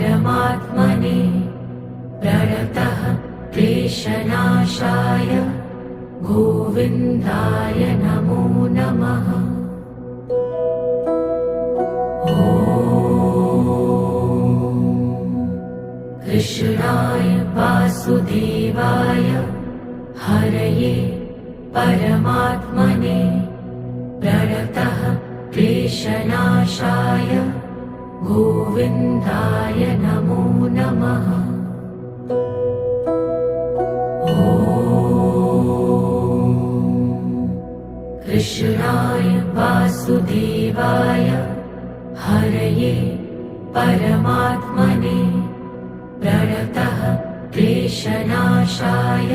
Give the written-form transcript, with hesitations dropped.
परमात्मने प्रणतः क्लेशनाशाय गोविन्दाय नमो नमः। कृष्णाय वासुदेवाय हरये परमात्मने प्रणतः क्लेशनाशाय गोविन्दाय नमो नमः। कृष्णाय वासुदेवाय हरये परमात्मने प्रणतः क्लेशनाशाय